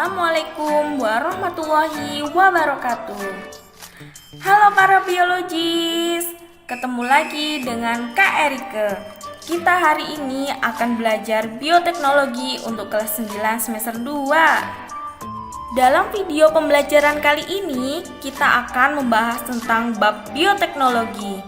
Assalamualaikum warahmatullahi wabarakatuh. Halo para biologis, ketemu lagi dengan Kak Erike. Kita hari ini akan belajar bioteknologi untuk kelas 9 semester 2. Dalam video pembelajaran kali ini, kita akan membahas tentang bab bioteknologi.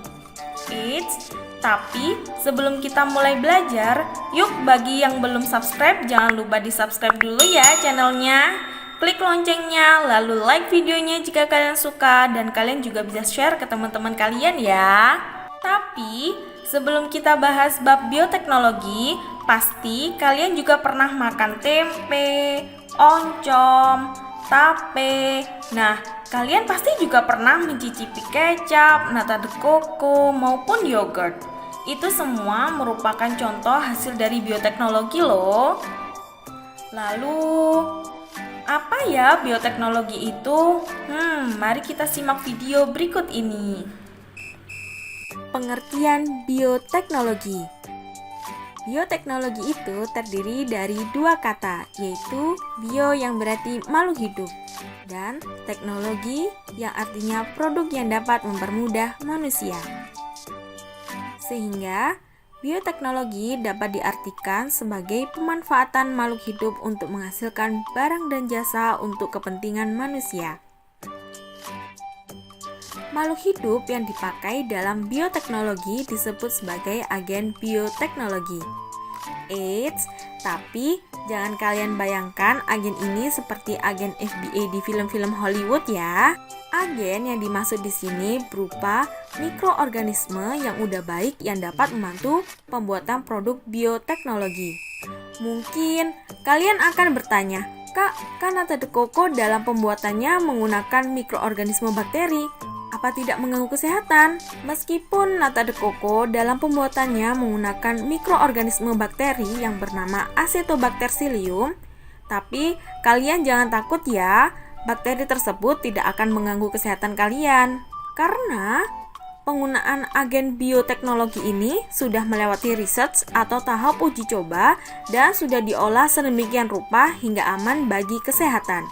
Tapi sebelum kita mulai belajar, yuk bagi yang belum subscribe, jangan lupa di subscribe dulu ya channelnya. Klik loncengnya, lalu like videonya jika kalian suka, dan kalian juga bisa share ke teman-teman kalian ya. Tapi sebelum kita bahas bab bioteknologi, pasti kalian juga pernah makan tempe, oncom, tape. Nah, kalian pasti juga pernah mencicipi kecap, nata de coco, maupun yogurt. Itu semua merupakan contoh hasil dari bioteknologi loh. Lalu, apa ya bioteknologi itu? Mari kita simak video berikut ini. Pengertian bioteknologi. Bioteknologi itu terdiri dari dua kata, yaitu bio yang berarti makhluk hidup, dan teknologi yang artinya produk yang dapat mempermudah manusia. Sehingga bioteknologi dapat diartikan sebagai pemanfaatan makhluk hidup untuk menghasilkan barang dan jasa untuk kepentingan manusia. Makhluk hidup yang dipakai dalam bioteknologi disebut sebagai agen bioteknologi. Tapi jangan kalian bayangkan agen ini seperti agen FBI di film-film Hollywood ya. Agen yang dimaksud di sini berupa mikroorganisme yang udah baik yang dapat membantu pembuatan produk bioteknologi. Mungkin kalian akan bertanya, Kak, kan nata de coco dalam pembuatannya menggunakan mikroorganisme bakteri. Apa tidak mengganggu kesehatan? Meskipun nata de coco dalam pembuatannya menggunakan mikroorganisme bakteri yang bernama Acetobacter psyllium, tapi kalian jangan takut ya. Bakteri tersebut tidak akan mengganggu kesehatan kalian, karena penggunaan agen bioteknologi ini sudah melewati research atau tahap uji coba dan sudah diolah sedemikian rupa hingga aman bagi kesehatan.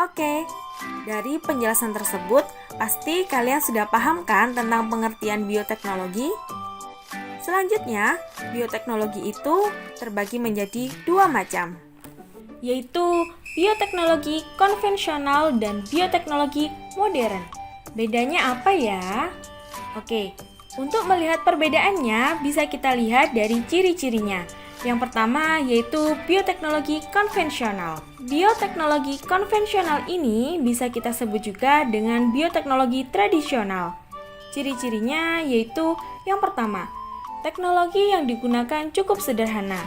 Oke, dari penjelasan tersebut, pasti kalian sudah paham kan tentang pengertian bioteknologi? Selanjutnya, bioteknologi itu terbagi menjadi dua macam, yaitu bioteknologi konvensional dan bioteknologi modern. Bedanya apa ya? Oke, untuk melihat perbedaannya bisa kita lihat dari ciri-cirinya. Yang pertama yaitu bioteknologi konvensional. Bioteknologi konvensional ini bisa kita sebut juga dengan bioteknologi tradisional. Ciri-cirinya yaitu yang pertama, teknologi yang digunakan cukup sederhana.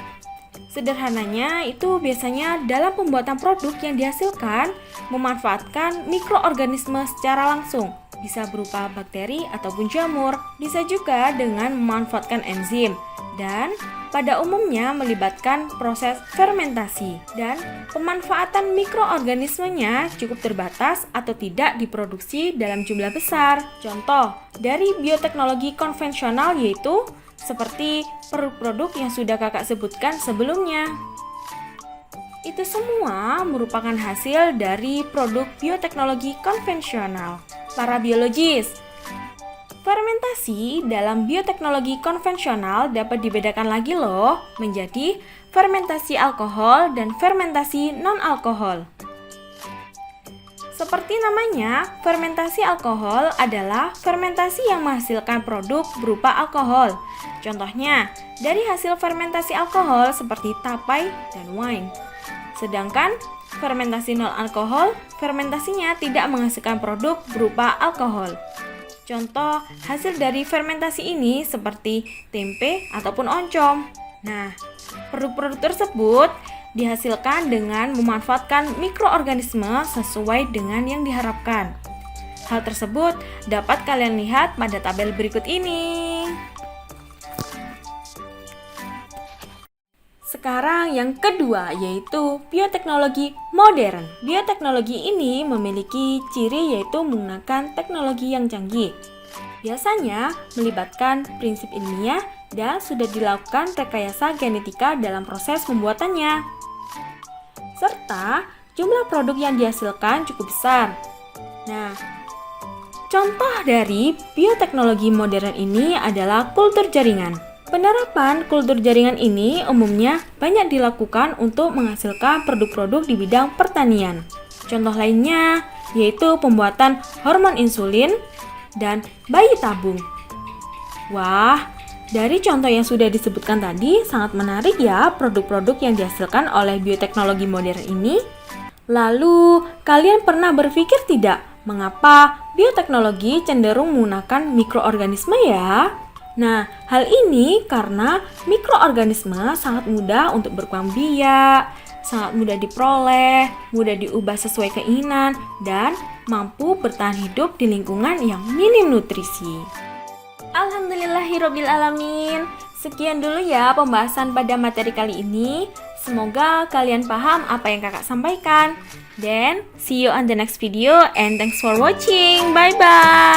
Sederhananya itu biasanya dalam pembuatan produk yang dihasilkan memanfaatkan mikroorganisme secara langsung, bisa berupa bakteri ataupun jamur, bisa juga dengan memanfaatkan enzim, dan pada umumnya melibatkan proses fermentasi, dan pemanfaatan mikroorganismenya cukup terbatas atau tidak diproduksi dalam jumlah besar. Contoh dari bioteknologi konvensional yaitu seperti produk-produk yang sudah kakak sebutkan sebelumnya. Itu semua merupakan hasil dari produk bioteknologi konvensional. Para biologis, fermentasi dalam bioteknologi konvensional dapat dibedakan lagi loh menjadi fermentasi alkohol dan fermentasi non-alkohol. Seperti namanya, fermentasi alkohol adalah fermentasi yang menghasilkan produk berupa alkohol. Contohnya, dari hasil fermentasi alkohol seperti tapai dan wine. Sedangkan fermentasi non-alkohol, fermentasinya tidak menghasilkan produk berupa alkohol. Contoh hasil dari fermentasi ini seperti tempe ataupun oncom. Nah, produk-produk tersebut dihasilkan dengan memanfaatkan mikroorganisme sesuai dengan yang diharapkan. Hal tersebut dapat kalian lihat pada tabel berikut ini. Sekarang yang kedua yaitu bioteknologi modern. Bioteknologi ini memiliki ciri yaitu menggunakan teknologi yang canggih. Biasanya melibatkan prinsip ilmiah dan sudah dilakukan rekayasa genetika dalam proses pembuatannya. serta jumlah produk yang dihasilkan cukup besar. Nah, contoh dari bioteknologi modern ini adalah kultur jaringan. Penerapan kultur jaringan ini umumnya banyak dilakukan untuk menghasilkan produk-produk di bidang pertanian. Contoh lainnya yaitu pembuatan hormon insulin dan bayi tabung. Wah, dari contoh yang sudah disebutkan tadi sangat menarik ya produk-produk yang dihasilkan oleh bioteknologi modern ini. Lalu, kalian pernah berpikir tidak mengapa bioteknologi cenderung menggunakan mikroorganisme ya? Nah, hal ini karena mikroorganisme sangat mudah untuk berkembang biak, sangat mudah diperoleh, mudah diubah sesuai keinginan, dan mampu bertahan hidup di lingkungan yang minim nutrisi. Alhamdulillahirrabbilalamin. Sekian dulu ya pembahasan pada materi kali ini. Semoga kalian paham apa yang kakak sampaikan. Then, see you on the next video and thanks for watching. Bye-bye.